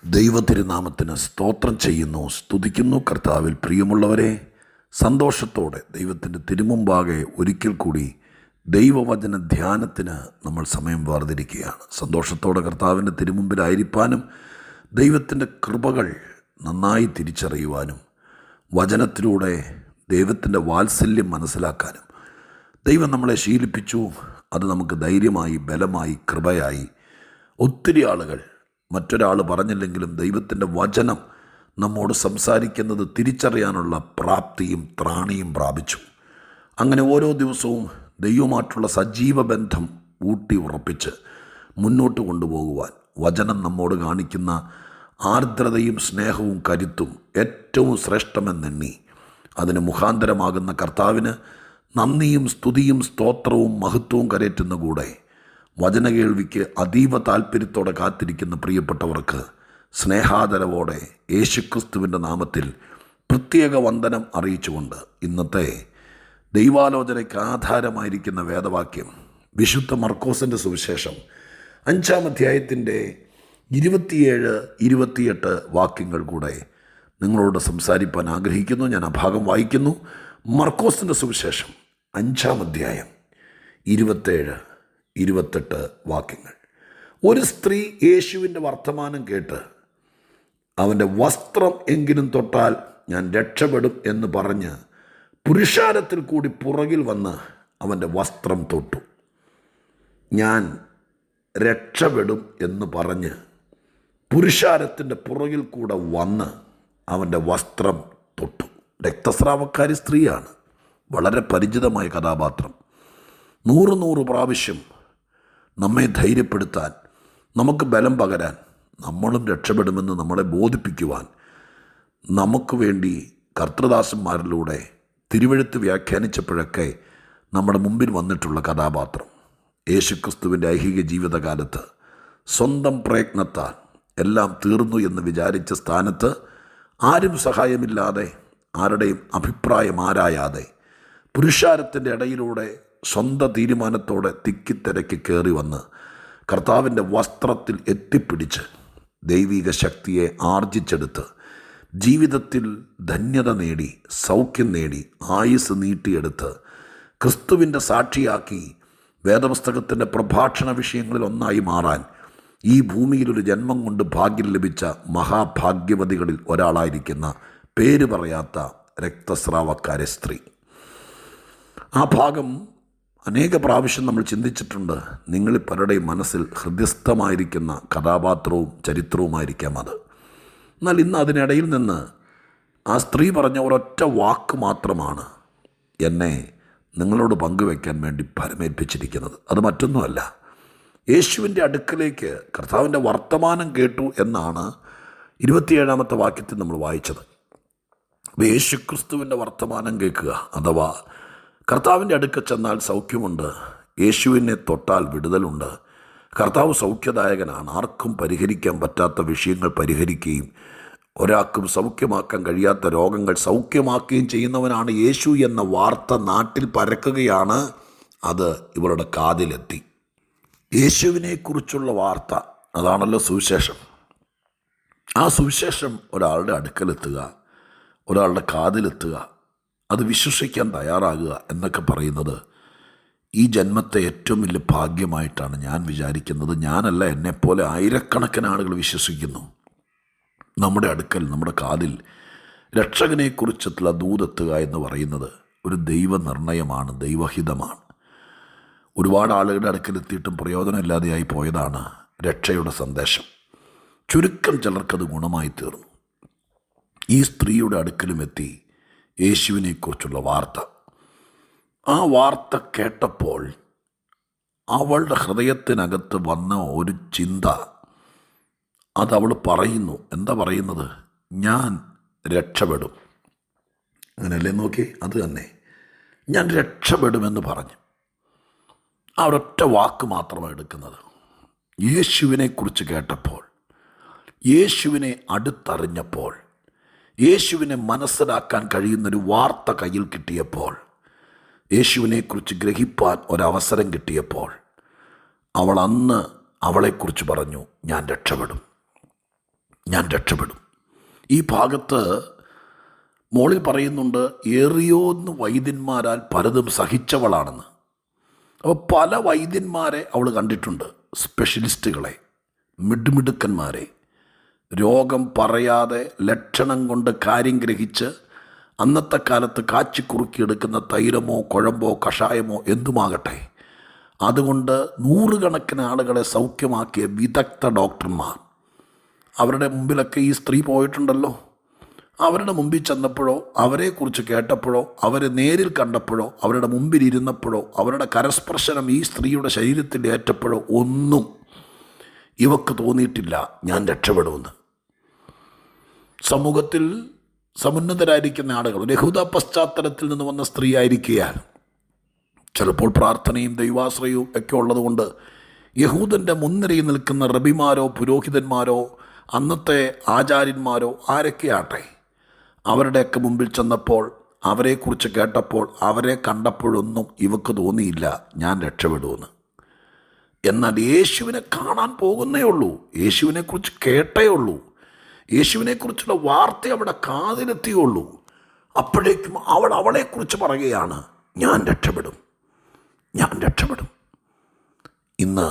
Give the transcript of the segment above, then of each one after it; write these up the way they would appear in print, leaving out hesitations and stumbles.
ദൈവതിരുനാമത്തിന് സ്തോത്രം ചെയ്യുന്നു, സ്തുതിക്കുന്നു. കർത്താവിൽ പ്രിയമുള്ളവരെ, സന്തോഷത്തോടെ ദൈവത്തിൻ്റെ തിരുമുമ്പാകെ ഒരിക്കൽ കൂടി ദൈവവചന ധ്യാനത്തിന് നമ്മൾ സമയം വേർതിരിക്കുകയാണ്. സന്തോഷത്തോടെ കർത്താവിൻ്റെ തിരുമുമ്പിലായിരിക്കാനും ദൈവത്തിൻ്റെ കൃപകൾ നന്നായി തിരിച്ചറിയുവാനും വചനത്തിലൂടെ ദൈവത്തിൻ്റെ വാത്സല്യം മനസ്സിലാക്കാനും ദൈവം നമ്മളെ ശീലിപ്പിച്ചു. അത് നമുക്ക് ധൈര്യമായി, ബലമായി, കൃപയായി ഒത്തിരി ആളുകൾ മറ്റൊരാൾ പറഞ്ഞില്ലെങ്കിലും ദൈവത്തിൻ്റെ വചനം നമ്മോട് സംസാരിക്കുന്നത് തിരിച്ചറിയാനുള്ള പ്രാപ്തിയും ത്രാണിയും പ്രാപിച്ചു. അങ്ങനെ ഓരോ ദിവസവും ദൈവമായിട്ടുള്ള സജീവ ബന്ധം ഊട്ടി ഉറപ്പിച്ച് മുന്നോട്ട് കൊണ്ടുപോകുവാൻ വചനം നമ്മോട് കാണിക്കുന്ന ആർദ്രതയും സ്നേഹവും കരുത്തും ഏറ്റവും ശ്രേഷ്ഠമെന്നെണ്ണി അതിന് മുഖാന്തരമാകുന്ന കർത്താവിന് നന്ദിയും സ്തുതിയും സ്തോത്രവും മഹത്വവും കരയറ്റുന്ന കൂടെ വചനകേൾവിക്ക് അതീവ താല്പര്യത്തോടെ കാത്തിരിക്കുന്ന പ്രിയപ്പെട്ടവർക്ക് സ്നേഹാദരവോടെ യേശുക്രിസ്തുവിൻ്റെ നാമത്തിൽ പ്രത്യേക വന്ദനം അറിയിച്ചുകൊണ്ട് ഇന്നത്തെ ദൈവാലോചനയ്ക്ക് ആധാരമായിരിക്കുന്ന വേദവാക്യം വിശുദ്ധ മർക്കോസിൻ്റെ സുവിശേഷം 5-ാം അധ്യായത്തിൻ്റെ 27-28 വാക്യങ്ങൾ കൂടെ നിങ്ങളോട് സംസാരിപ്പാൻ ആഗ്രഹിക്കുന്നു. ഞാൻ ആ ഭാഗം വായിക്കുന്നു. മർക്കോസിൻ്റെ സുവിശേഷം 5-ാം അധ്യായം 27-28 വാക്യങ്ങൾ. ഒരു സ്ത്രീ യേശുവിൻ്റെ വർത്തമാനം കേട്ട് അവൻ്റെ വസ്ത്രം എങ്കിലും തൊട്ടാൽ ഞാൻ രക്ഷപ്പെടും എന്ന് പറഞ്ഞ് പുരുഷാരത്തിൽ കൂടി പുറകിൽ വന്ന് അവൻ്റെ വസ്ത്രം തൊട്ടു. ഞാൻ രക്ഷപ്പെടും എന്ന് പറഞ്ഞ് പുരുഷാരത്തിൻ്റെ പുറകിൽ കൂടെ വന്ന് അവൻ്റെ വസ്ത്രം തൊട്ടു. രക്തസ്രാവക്കാരി സ്ത്രീയാണ്, വളരെ പരിചിതമായ കഥാപാത്രം. 100 പ്രാവശ്യം നമ്മെ ധൈര്യപ്പെടുത്താൻ, നമുക്ക് ബലം പകരാൻ, നമ്മളും രക്ഷപ്പെടുമെന്ന് നമ്മളെ ബോധിപ്പിക്കുവാൻ നമുക്ക് വേണ്ടി കർത്തൃദാസന്മാരിലൂടെ തിരുവെഴുത്ത് വ്യാഖ്യാനിച്ചപ്പോഴൊക്കെ നമ്മുടെ മുമ്പിൽ വന്നിട്ടുള്ള കഥാപാത്രം. യേശുക്രിസ്തുവിൻ്റെ ഐഹിക ജീവിതകാലത്ത് സ്വന്തം പ്രയത്നത്താൽ എല്ലാം തീർന്നു എന്ന് വിചാരിച്ച സ്ഥാനത്ത് ആരും സഹായമില്ലാതെ, ആരുടെയും അഭിപ്രായം ആരായാതെ പുരുഷാരത്തിൻ്റെ ഇടയിലൂടെ സ്വന്തം തീരുമാനത്തോടെ തിക്കിത്തിരക്കി കയറി വന്ന് കർത്താവിൻ്റെ വസ്ത്രത്തിൽ എത്തിപ്പിടിച്ച് ദൈവിക ശക്തിയെ ആർജിച്ചെടുത്ത് ജീവിതത്തിൽ ധന്യത നേടി, സൗഖ്യം നേടി, ആയുസ് നീട്ടിയെടുത്ത് ക്രിസ്തുവിൻ്റെ സാക്ഷിയാക്കി വേദപുസ്തകത്തിൻ്റെ പ്രഭാഷണ വിഷയങ്ങളിൽ ഒന്നായി മാറാൻ ഈ ഭൂമിയിലൊരു ജന്മം കൊണ്ട് ഭാഗ്യം ലഭിച്ച മഹാഭാഗ്യവതികളിൽ ഒരാളായിരിക്കുന്ന പേര് പറയാത്ത രക്തസ്രാവക്കാരി സ്ത്രീ. ആ ഭാഗം അനേക പ്രാവശ്യം നമ്മൾ ചിന്തിച്ചിട്ടുണ്ട്. നിങ്ങളിൽ പലരുടെയും മനസ്സിൽ ഹൃദയസ്ഥമായിരിക്കുന്ന കഥാപാത്രവും ചരിത്രവുമായിരിക്കാം അത്. എന്നാൽ ഇന്ന് അതിനിടയിൽ നിന്ന് ആ സ്ത്രീ പറഞ്ഞ ഒരൊറ്റ വാക്ക് മാത്രമാണ് എന്നെ നിങ്ങളോട് പങ്കുവയ്ക്കാൻ വേണ്ടി പരമേൽപ്പിച്ചിരിക്കുന്നത്. അത് മറ്റൊന്നുമല്ല, യേശുവിൻ്റെ അടുക്കലേക്ക് കർത്താവിൻ്റെ വർത്തമാനം കേട്ടു എന്നാണ് 27-ാമത്തെ വാക്യത്തിൽ നമ്മൾ വായിച്ചത്. അപ്പോൾ യേശുക്രിസ്തുവിൻ്റെ വർത്തമാനം കേൾക്കുക, അഥവാ കർത്താവിൻ്റെ അടുക്കൽ ചെന്നാൽ സൗഖ്യമുണ്ട്, യേശുവിനെ തൊട്ടാൽ വിടുതലുണ്ട്, കർത്താവ് സൗഖ്യദായകനാണ്, ആർക്കും പരിഹരിക്കാൻ പറ്റാത്ത വിഷയങ്ങൾ പരിഹരിക്കുകയും ഒരാൾക്കും സൗഖ്യമാക്കാൻ കഴിയാത്ത രോഗങ്ങൾ സൗഖ്യമാക്കുകയും ചെയ്യുന്നവനാണ് യേശു എന്ന വാർത്ത നാട്ടിൽ പരക്കുകയാണ്. അത് ഇവരുടെ കാതിലെത്തി. യേശുവിനെക്കുറിച്ചുള്ള വാർത്ത, അതാണല്ലോ സുവിശേഷം. ആ സുവിശേഷം ഒരാളുടെ അടുക്കലെത്തുക, ഒരാളുടെ കാതിലെത്തുക, അത് വിശ്വസിക്കാൻ തയ്യാറാകുക എന്നൊക്കെ പറയുന്നത് ഈ ജന്മത്തെ ഏറ്റവും വലിയ ഭാഗ്യമായിട്ടാണ് ഞാൻ വിചാരിക്കുന്നത്. ഞാനല്ല, എന്നെപ്പോലെ ആയിരക്കണക്കിന് ആളുകൾ വിശ്വസിക്കുന്നു. നമ്മുടെ അടുക്കൽ, നമ്മുടെ കാതിൽ രക്ഷകനെക്കുറിച്ചുള്ള ദൂതെത്തുക എന്ന് പറയുന്നത് ഒരു ദൈവനിർണയമാണ്, ദൈവഹിതമാണ്. ഒരുപാട് ആളുകളുടെ അടുക്കലെത്തിയിട്ടും പ്രയോജനമില്ലാതെയായി പോയതാണ് രക്ഷയുടെ സന്ദേശം. ചുരുക്കം ചിലർക്കത് ഗുണമായി തീർന്നു. ഈ സ്ത്രീയുടെ അടുക്കലും എത്തി യേശുവിനെക്കുറിച്ചുള്ള വാർത്ത. ആ വാർത്ത കേട്ടപ്പോൾ അവളുടെ ഹൃദയത്തിനകത്ത് വന്ന ഒരു ചിന്ത, അതവൾ പറയുന്നു. എന്താ പറയുന്നത്? ഞാൻ രക്ഷപ്പെടും. അങ്ങനെയല്ലേ? നോക്കി, അത് തന്നെ, ഞാൻ രക്ഷപ്പെടുമെന്ന് പറഞ്ഞു. ആ ഒരൊറ്റ വാക്ക് മാത്രമാണ് എടുക്കുന്നത്. യേശുവിനെക്കുറിച്ച് കേട്ടപ്പോൾ, യേശുവിനെ അടുത്തറിഞ്ഞപ്പോൾ, യേശുവിനെ മനസ്സിലാക്കാൻ കഴിയുന്നൊരു വാർത്ത കയ്യിൽ കിട്ടിയപ്പോൾ, യേശുവിനെക്കുറിച്ച് ഗ്രഹിപ്പാൻ ഒരവസരം കിട്ടിയപ്പോൾ അവൾ അന്ന് അവളെക്കുറിച്ച് പറഞ്ഞു, ഞാൻ രക്ഷപ്പെടും. ഞാൻ രക്ഷപ്പെടും. ഈ ഭാഗത്ത് മോളിൽ പറയുന്നുണ്ട്, ഏറിയോന്ന് വൈദ്യന്മാരാൽ പലതും സഹിച്ചവളാണെന്ന്. അപ്പോൾ പല വൈദ്യന്മാരെ അവൾ കണ്ടിട്ടുണ്ട്, സ്പെഷ്യലിസ്റ്റുകളെ, മിടുമിടുക്കന്മാരെ. രോഗം പറയാതെ ലക്ഷണം കൊണ്ട് കാര്യം ഗ്രഹിച്ച് അന്നത്തെ കാലത്ത് കാച്ചിക്കുറുക്കിയെടുക്കുന്ന തൈലമോ കുഴമ്പോ കഷായമോ എന്തുമാകട്ടെ, അതുകൊണ്ട് നൂറുകണക്കിന് ആളുകളെ സൗഖ്യമാക്കിയ വിദഗ്ധ ഡോക്ടർമാർ, അവരുടെ മുമ്പിലൊക്കെ ഈ സ്ത്രീ പോയിട്ടുണ്ടല്ലോ. അവരുടെ മുമ്പിൽ ചെന്നപ്പോഴോ അവരെക്കുറിച്ച് കേട്ടപ്പോഴോ അവരെ നേരിൽ കണ്ടപ്പോഴോ അവരുടെ മുമ്പിൽ ഇരുന്നപ്പോഴോ അവരുടെ കരസ്പർശനം ഈ സ്ത്രീയുടെ ശരീരത്തിൽ ഏറ്റപ്പോഴോ ഒന്നും ഇവക്ക് തോന്നിയിട്ടില്ല ഞാൻ രക്ഷപ്പെടുമെന്ന്. സമൂഹത്തിൽ സമുന്നതരായിരിക്കുന്ന ആളുകൾ, യഹൂദ പശ്ചാത്തലത്തിൽ നിന്ന് വന്ന സ്ത്രീ ആയിരിക്കുകയാൽ ചിലപ്പോൾ പ്രാർത്ഥനയും ദൈവാശ്രയവും ഒക്കെ ഉള്ളതുകൊണ്ട് യഹൂദൻ്റെ മുൻനിരയിൽ നിൽക്കുന്ന റബിമാരോ പുരോഹിതന്മാരോ അന്നത്തെ ആചാര്യന്മാരോ ആരൊക്കെയാട്ടെ, അവരുടെയൊക്കെ മുമ്പിൽ ചെന്നപ്പോൾ അവരെക്കുറിച്ച് കേട്ടപ്പോൾ അവരെ കണ്ടപ്പോഴൊന്നും ഇവക്ക് തോന്നിയില്ല ഞാൻ രക്ഷപ്പെടുമെന്ന്. എന്നാൽ യേശുവിനെ കാണാൻ പോകുന്നേ ഉള്ളൂ, യേശുവിനെക്കുറിച്ച് കേട്ടേ ഉള്ളൂ, യേശുവിനെക്കുറിച്ചുള്ള വാർത്ത അവിടെ കാതിലെത്തിയുള്ളൂ. അപ്പോഴേക്കും അവൾ അവളെക്കുറിച്ച് പറയുകയാണ്, ഞാൻ രക്ഷപ്പെടും, ഞാൻ രക്ഷപ്പെടും. ഇന്ന്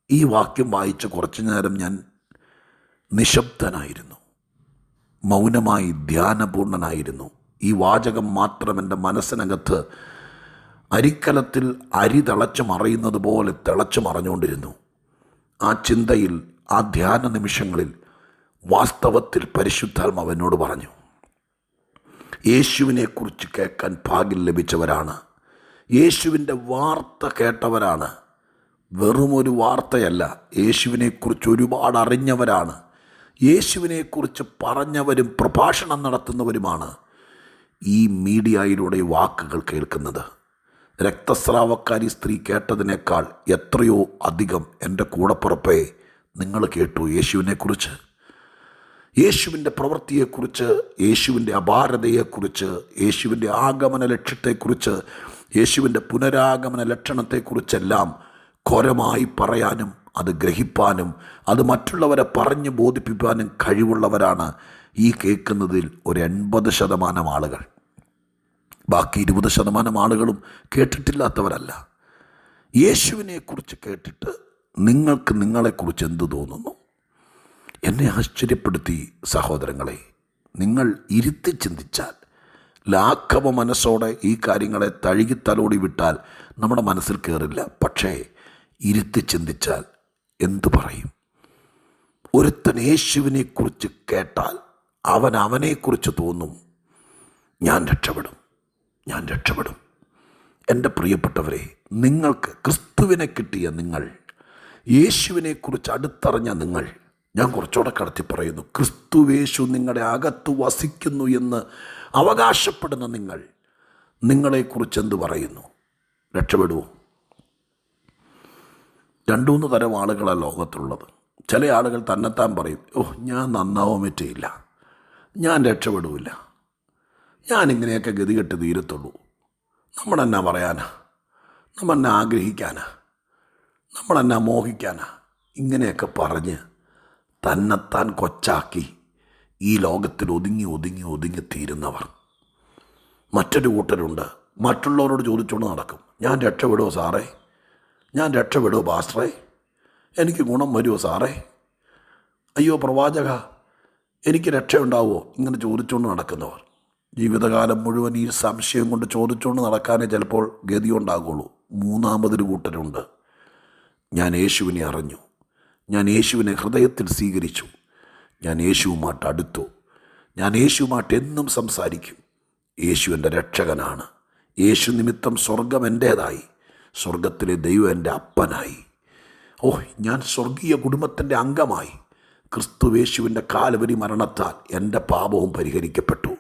ഈ വാക്യം വായിച്ച് കുറച്ചു നേരം ഞാൻ നിശബ്ദനായിരുന്നു, മൗനമായി ധ്യാനപൂർണനായിരുന്നു. ഈ വാചകം മാത്രം എൻ്റെ മനസ്സിനകത്ത് അരിക്കലത്തിൽ അരി തിളച്ച് മറയുന്നത് പോലെ തിളച്ച് മറഞ്ഞുകൊണ്ടിരുന്നു. ആ ചിന്തയിൽ, ആ ധ്യാന നിമിഷങ്ങളിൽ വാസ്തവത്തിൽ പരിശുദ്ധാത്മാവ് എന്നോട് പറഞ്ഞു, യേശുവിനെക്കുറിച്ച് കേൾക്കാൻ ഭാഗ്യം ലഭിച്ചവരാണ്, യേശുവിൻ്റെ വാർത്ത കേട്ടവരാണ്. വെറുമൊരു വാർത്തയല്ല, യേശുവിനെക്കുറിച്ച് ഒരുപാട് അറിഞ്ഞവരാണ്, യേശുവിനെക്കുറിച്ച് പറഞ്ഞവരും പ്രഭാഷണം നടത്തുന്നവരുമാണ് ഈ മീഡിയയിലൂടെ വാക്കുകൾ കേൾക്കുന്നത്. രക്തസ്രാവക്കാരി സ്ത്രീ കേട്ടതിനേക്കാൾ എത്രയോ അധികം എൻ്റെ കൂടപ്പുറപ്പേ നിങ്ങൾ കേട്ടു യേശുവിനെക്കുറിച്ച്, യേശുവിൻ്റെ പ്രവൃത്തിയെക്കുറിച്ച്, യേശുവിൻ്റെ അപാരതയെക്കുറിച്ച്, യേശുവിൻ്റെ ആഗമന ലക്ഷ്യത്തെക്കുറിച്ച്, യേശുവിൻ്റെ പുനരാഗമന ലക്ഷണത്തെക്കുറിച്ചെല്ലാം ഘോരമായി പറയാനും അത് ഗ്രഹിപ്പാനും അത് മറ്റുള്ളവരെ പറഞ്ഞ് ബോധിപ്പിക്കാനും കഴിവുള്ളവരാണ് ഈ കേൾക്കുന്നതിൽ ഒരു 80% ആളുകൾ. ബാക്കി 20% ആളുകളും കേട്ടിട്ടില്ലാത്തവരല്ല. യേശുവിനെക്കുറിച്ച് കേട്ടിട്ട് നിങ്ങൾക്ക് നിങ്ങളെക്കുറിച്ച് എന്തു തോന്നുന്നു? എന്നെ ആശ്ചര്യപ്പെടുത്തി സഹോദരങ്ങളെ. നിങ്ങൾ ഇരുത്തി ചിന്തിച്ചാൽ, ലാഘവ മനസ്സോടെ ഈ കാര്യങ്ങളെ തഴുകിത്തലോടി വിട്ടാൽ നമ്മുടെ മനസ്സിൽ കയറില്ല. പക്ഷേ ഇരുത്തി ചിന്തിച്ചാൽ എന്തു പറയും? ഒരുത്തൻ യേശുവിനെക്കുറിച്ച് കേട്ടാൽ അവനെക്കുറിച്ച് തോന്നും, ഞാൻ രക്ഷപ്പെടും, ഞാൻ രക്ഷപ്പെടും. എൻ്റെ പ്രിയപ്പെട്ടവരെ, നിങ്ങൾക്ക് ക്രിസ്തുവിനെ കിട്ടിയ നിങ്ങൾ, യേശുവിനെക്കുറിച്ച് അടുത്തറിഞ്ഞ നിങ്ങൾ, ഞാൻ കുറച്ചുകൂടെ കടത്തി പറയുന്നു, ക്രിസ്തുവേശു നിങ്ങളുടെ അകത്ത് വസിക്കുന്നു എന്ന് അവകാശപ്പെടുന്ന നിങ്ങൾ, നിങ്ങളെക്കുറിച്ച് എന്തു പറയുന്നു? രക്ഷപ്പെടുമോ? 2-3 തരം ആളുകളാണ് ലോകത്തുള്ളത്. ചില ആളുകൾ തന്നെത്താൻ പറയും, ഞാൻ നന്നാവാൻ പറ്റിയില്ല, ഞാൻ രക്ഷപ്പെടില്ല, ഞാനിങ്ങനെയൊക്കെ ഗതികെട്ട് തീരത്തുള്ളൂ, നമ്മളെന്നാ പറയാനാ, നമ്മളെന്നാ ആഗ്രഹിക്കാനാ, നമ്മളെന്നാ മോഹിക്കാനാ, ഇങ്ങനെയൊക്കെ പറഞ്ഞ് തന്നെത്താൻ കൊച്ചാക്കി ഈ ലോകത്തിൽ ഒതുങ്ങി തീരുന്നവർ. മറ്റൊരു കൂട്ടരുണ്ട്, മറ്റുള്ളവരോട് ചോദിച്ചുകൊണ്ട് നടക്കും, ഞാൻ രക്ഷപ്പെടുമോ സാറേ, ഞാൻ രക്ഷപ്പെടുമോ പാസ്റ്ററേ, എനിക്ക് ഗുണം വരുമോ സാറേ, അയ്യോ പ്രവാചക എനിക്ക് രക്ഷയുണ്ടാവുമോ, ഇങ്ങനെ ചോദിച്ചുകൊണ്ട് നടക്കുന്നവർ. ജീവിതകാലം മുഴുവൻ ഈ സംശയം കൊണ്ട് ചോദിച്ചുകൊണ്ട് നടക്കാനേ ചിലപ്പോൾ ഗതിയുണ്ടാകുള്ളൂ. 3-മതൊരു കൂട്ടരുണ്ട്, ഞാൻ യേശുവിനെ അറിഞ്ഞു, ഞാൻ യേശുവിനെ ഹൃദയത്തിൽ സ്വീകരിച്ചു, ഞാൻ യേശുവുമായിട്ട് അടുത്തു, ഞാൻ യേശുവുമായിട്ട് എന്നും സംസാരിക്കും, യേശു എൻ്റെ രക്ഷകനാണ്, യേശു നിമിത്തം സ്വർഗം എൻ്റേതായി, സ്വർഗത്തിലെ ദൈവം എൻ്റെ അപ്പനായി, ഞാൻ സ്വർഗീയ കുടുംബത്തിൻ്റെ അംഗമായി, ക്രിസ്തുവേശുവിൻ്റെ കാൽവരി മരണത്താൽ എൻ്റെ പാപവും പരിഹരിക്കപ്പെട്ടു,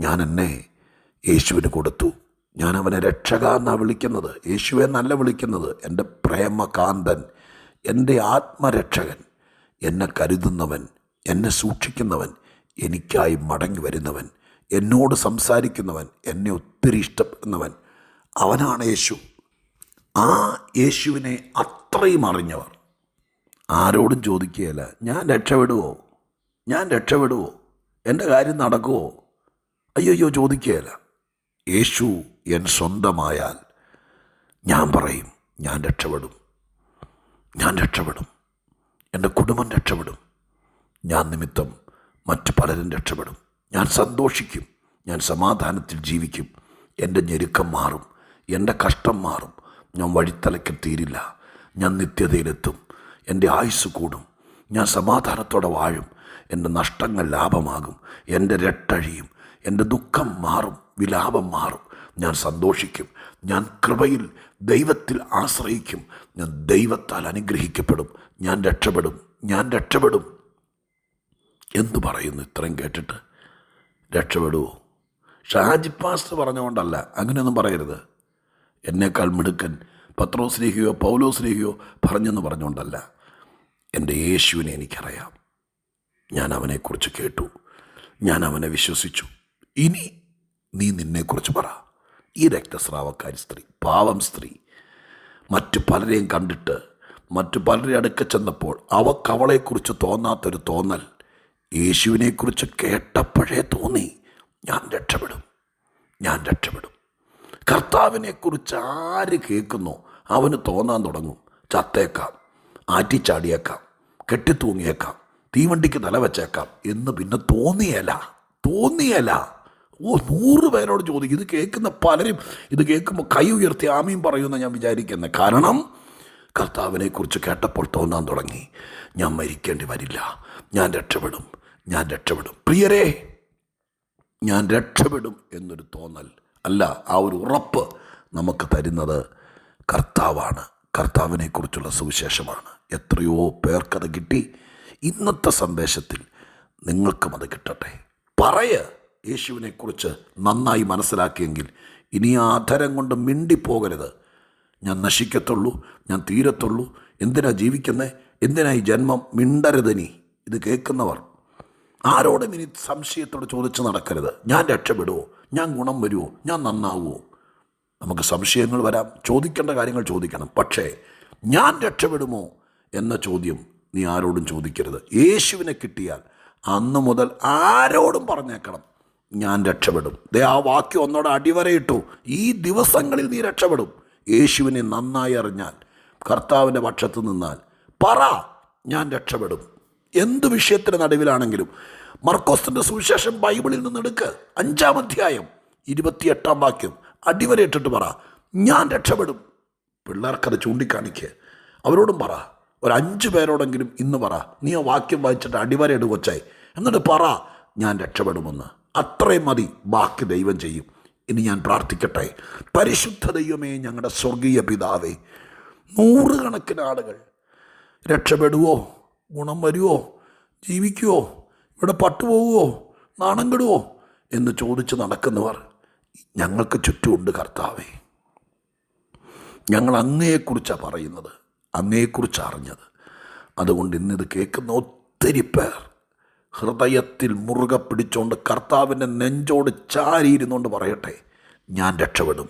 ഞാൻ എന്നെ യേശുവിന് കൊടുത്തു, ഞാൻ അവനെ രക്ഷക എന്നാണ് വിളിക്കുന്നത്, യേശുവെ എന്നല്ല വിളിക്കുന്നത്, എൻ്റെ പ്രേമകാന്തൻ, എൻ്റെ ആത്മരക്ഷകൻ, എന്നെ കരുതുന്നവൻ, എന്നെ സൂക്ഷിക്കുന്നവൻ, എനിക്കായി മടങ്ങി വരുന്നവൻ, എന്നോട് സംസാരിക്കുന്നവൻ, എന്നെ ഒത്തിരി ഇഷ്ടപ്പെടുന്നവൻ, അവനാണ് യേശു. ആ യേശുവിനെ അത്രയും അറിഞ്ഞവർ ആരോടും ചോദിക്കുകയില്ല, ഞാൻ രക്ഷപ്പെടുമോ, ഞാൻ രക്ഷപ്പെടുമോ? എൻ്റെ കാര്യം നടക്കുമോ? അയ്യോ ചോദിക്കുകയില്ല. യേശു എൻ സ്വന്തമായാൽ ഞാൻ പറയും, ഞാൻ രക്ഷപ്പെടും, ഞാൻ രക്ഷപ്പെടും, എൻ്റെ കുടുംബം രക്ഷപ്പെടും, ഞാൻ നിമിത്തം മറ്റു പലരും രക്ഷപ്പെടും, ഞാൻ സന്തോഷിക്കും, ഞാൻ സമാധാനത്തിൽ ജീവിക്കും, എൻ്റെ ഞെരുക്കം മാറും, എൻ്റെ കഷ്ടം മാറും, ഞാൻ വഴിത്തലയ്ക്ക് തീരില്ല, ഞാൻ നിത്യതയിലെത്തും, എൻ്റെ ആയുസ് കൂടും, ഞാൻ സമാധാനത്തോടെ വാഴും, എൻ്റെ നഷ്ടങ്ങൾ ലാഭമാകും, എൻ്റെ രട്ടഴിയും, എൻ്റെ ദുഃഖം മാറും, വിലാപം മാറും, ഞാൻ സന്തോഷിക്കും, ഞാൻ കൃപയിൽ ദൈവത്തിൽ ആശ്രയിക്കും, ഞാൻ ദൈവത്താൽ അനുഗ്രഹിക്കപ്പെടും, ഞാൻ രക്ഷപ്പെടും, ഞാൻ രക്ഷപ്പെടും. എന്തു പറയുന്നു ഇത്രയും കേട്ടിട്ട്? രക്ഷപ്പെടുമോ? ഷാജി പാസ്റ്റർ പറഞ്ഞുകൊണ്ടല്ല, അങ്ങനെയൊന്നും പറയരുത്. എന്നേക്കാൾ മിടുക്കൻ പത്രോസ്ലീഹയോ പൗലോസ്ലീഹയോ പറഞ്ഞെന്ന് പറഞ്ഞുകൊണ്ടല്ല. എൻ്റെ യേശുവിനെ എനിക്കറിയാം. ഞാൻ അവനെക്കുറിച്ച് കേട്ടു, ഞാൻ അവനെ വിശ്വസിച്ചു. ഇനി നീ നിന്നെക്കുറിച്ച് പറ. ഈ രക്തസ്രാവക്കാരി സ്ത്രീ, പാവം സ്ത്രീ, മറ്റു പലരെയും കണ്ടിട്ട് മറ്റു പലരെ അടുക്ക ചെന്നപ്പോൾ അവളെക്കുറിച്ച് തോന്നാത്തൊരു തോന്നൽ യേശുവിനെക്കുറിച്ച് കേട്ടപ്പോഴേ തോന്നി, ഞാൻ രക്ഷപ്പെടും, ഞാൻ രക്ഷപ്പെടും. കർത്താവിനെക്കുറിച്ച് ആര് കേൾക്കുന്നോ അവന് തോന്നാൻ തുടങ്ങും, ചത്തേക്കാം, ആറ്റിച്ചാടിയേക്കാം, കെട്ടിത്തൂങ്ങിയേക്കാം, തീവണ്ടിക്ക് തല വെച്ചേക്കാം എന്ന് പിന്നെ തോന്നിയല്ല. 100 പേരോട് ചോദിക്കും. ഇത് കേൾക്കുന്ന പലരും ഇത് കേൾക്കുമ്പോൾ കൈ ഉയർത്തി ആമീൻ പറയുമെന്ന് ഞാൻ വിചാരിക്കുന്നത്. കാരണം കർത്താവിനെക്കുറിച്ച് കേട്ടപ്പോൾ തോന്നാൻ തുടങ്ങി, ഞാൻ മരിക്കേണ്ടി വരില്ല, ഞാൻ രക്ഷപ്പെടും, ഞാൻ രക്ഷപ്പെടും. പ്രിയരേ, ഞാൻ രക്ഷപ്പെടും എന്നൊരു തോന്നൽ അല്ല, ആ ഒരു ഉറപ്പ് നമുക്ക് തരുന്നത് കർത്താവാണ്, കർത്താവിനെക്കുറിച്ചുള്ള സുവിശേഷമാണ്. എത്രയോ പേർക്കത് കിട്ടി. ഇന്നത്തെ സന്ദേശത്തിൽ നിങ്ങൾക്കും അത് കിട്ടട്ടെ. യേശുവിനെക്കുറിച്ച് നന്നായി മനസ്സിലാക്കിയെങ്കിൽ ഇനി ആ അധരം കൊണ്ട് മിണ്ടിപ്പോകരുത്. ഞാൻ നശിക്കത്തുള്ളൂ, ഞാൻ തീരത്തുള്ളൂ, എന്തിനാ ജീവിക്കുന്നത്, എന്തിനാ ഈ ജന്മം? മിണ്ടരുതിനി. ഇത് കേൾക്കുന്നവർ ആരോടും ഇനി സംശയത്തോട് ചോദിച്ച് നടക്കരുത്. ഞാൻ രക്ഷപ്പെടുമോ? ഞാൻ ഗുണം വരുമോ? ഞാൻ നന്നാവുമോ? നമുക്ക് സംശയങ്ങൾ വരാം, ചോദിക്കേണ്ട കാര്യങ്ങൾ ചോദിക്കണം. പക്ഷേ ഞാൻ രക്ഷപ്പെടുമോ എന്ന ചോദ്യം നീ ആരോടും ചോദിക്കരുത്. യേശുവിനെ കിട്ടിയാൽ അന്ന് മുതൽ ആരോടും പറഞ്ഞേക്കണം, ഞാൻ രക്ഷപ്പെടും. ആ വാക്യം ഒന്നോടെ അടിവരയിട്ടു. ഈ ദിവസങ്ങളിൽ നീ രക്ഷപ്പെടും. യേശുവിനെ നന്നായി അറിഞ്ഞാൽ, കർത്താവിൻ്റെ പക്ഷത്ത് നിന്നാൽ പറ, ഞാൻ രക്ഷപ്പെടും. എന്ത് വിഷയത്തിന് നടുവിലാണെങ്കിലും മർക്കോസിൻ്റെ സുവിശേഷം ബൈബിളിൽ നിന്ന് എടുക്ക്. 5-ാം അധ്യായം 28-ാം വാക്യം അടിവരയിട്ടിട്ട് പറ, ഞാൻ രക്ഷപ്പെടും. പിള്ളേർക്കത് ചൂണ്ടിക്കാണിക്ക്. അവരോടും പറ. ഒരു 5 പേരോടെങ്കിലും ഇന്ന് പറ, നീ ആ വാക്യം വായിച്ചിട്ട് അടിവരയിട് കൊച്ചായി, എന്നിട്ട് പറ, ഞാൻ രക്ഷപ്പെടുമെന്ന്. അത്രയും മതി, ബാക്കി ദൈവം ചെയ്യും. ഇനി ഞാൻ പ്രാർത്ഥിക്കട്ടെ. പരിശുദ്ധ ദൈവമേ, ഞങ്ങളുടെ സ്വർഗീയ പിതാവേ, 100 കണക്കിന് ആളുകൾ രക്ഷപ്പെടുവോ, ഗുണം വരുമോ, ജീവിക്കുമോ, ഇവിടെ പട്ടുപോകുമോ, നാണം കെടുവോ എന്ന് ചോദിച്ച് നടക്കുന്നവർ ഞങ്ങൾക്ക് ചുറ്റുമുണ്ട് കർത്താവേ. ഞങ്ങൾ അങ്ങയെക്കുറിച്ചാണ് പറയുന്നത്, അങ്ങയെക്കുറിച്ച് അറിഞ്ഞത്. അതുകൊണ്ട് ഇന്നിത് കേൾക്കുന്ന ഒത്തിരി പേർ ഹൃദയത്തിൽ മുറുകെ പിടിച്ചുകൊണ്ട് കർത്താവിൻ്റെ നെഞ്ചോട് ചാരിയിരുന്നുകൊണ്ട് പറയട്ടെ, ഞാൻ രക്ഷപ്പെടും,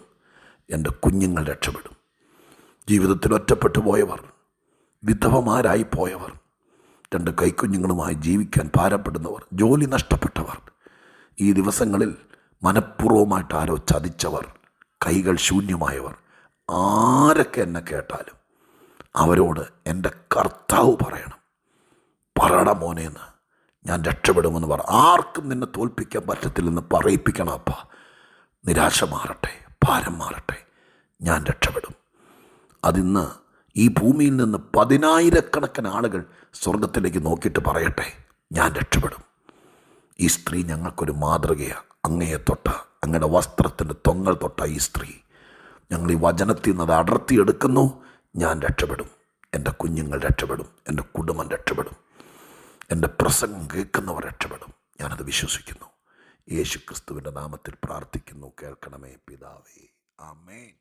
എൻ്റെ കുഞ്ഞുങ്ങൾ രക്ഷപ്പെടും. ജീവിതത്തിൽ ഒറ്റപ്പെട്ടു പോയവർ, വിധവമാരായി പോയവർ, 2 കൈക്കുഞ്ഞുങ്ങളുമായി ജീവിക്കാൻ ഭാരപ്പെടുന്നവർ, ജോലി നഷ്ടപ്പെട്ടവർ, ഈ ദിവസങ്ങളിൽ മനഃപൂർവ്വമായിട്ട് ആരോ ചതിച്ചവർ, കൈകൾ ശൂന്യമായവർ, ആരൊക്കെ എന്നെ കേട്ടാലും അവരോട് എൻ്റെ കർത്താവ് പറയണം, പറയണ മോനേന്ന്, ഞാൻ രക്ഷപ്പെടുമെന്ന് പറ. ആർക്കും നിന്നെ തോൽപ്പിക്കാൻ പറ്റത്തില്ലെന്ന് പറയിപ്പിക്കണം. അപ്പ നിരാശ മാറട്ടെ, ഭാരം മാറട്ടെ, ഞാൻ രക്ഷപ്പെടും. അതിന്ന് ഈ ഭൂമിയിൽ നിന്ന് 10,000-കണക്കിന് ആളുകൾ സ്വർഗത്തിലേക്ക് നോക്കിയിട്ട് പറയട്ടെ, ഞാൻ രക്ഷപ്പെടും. ഈ സ്ത്രീ ഞങ്ങൾക്കൊരു മാതൃകയാണ്. അങ്ങയെ തൊട്ട, അങ്ങയുടെ വസ്ത്രത്തിൻ്റെ തൊങ്ങൽ തൊട്ട ഈ സ്ത്രീ, ഞങ്ങൾ ഈ വചനത്തിൽ നിന്ന് അത് അടർത്തിയെടുക്കുന്നു. ഞാൻ രക്ഷപ്പെടും, എൻ്റെ കുഞ്ഞുങ്ങൾ രക്ഷപ്പെടും, എൻ്റെ കുടുംബം രക്ഷപ്പെടും, എൻ്റെ പ്രസംഗം കേൾക്കുന്നവർ രക്ഷപ്പെടും. ഞാനത് വിശ്വസിക്കുന്നു. യേശു ക്രിസ്തുവിൻ്റെ നാമത്തിൽ പ്രാർത്ഥിക്കുന്നു. കേൾക്കണമേ പിതാവേ. ആമേൻ.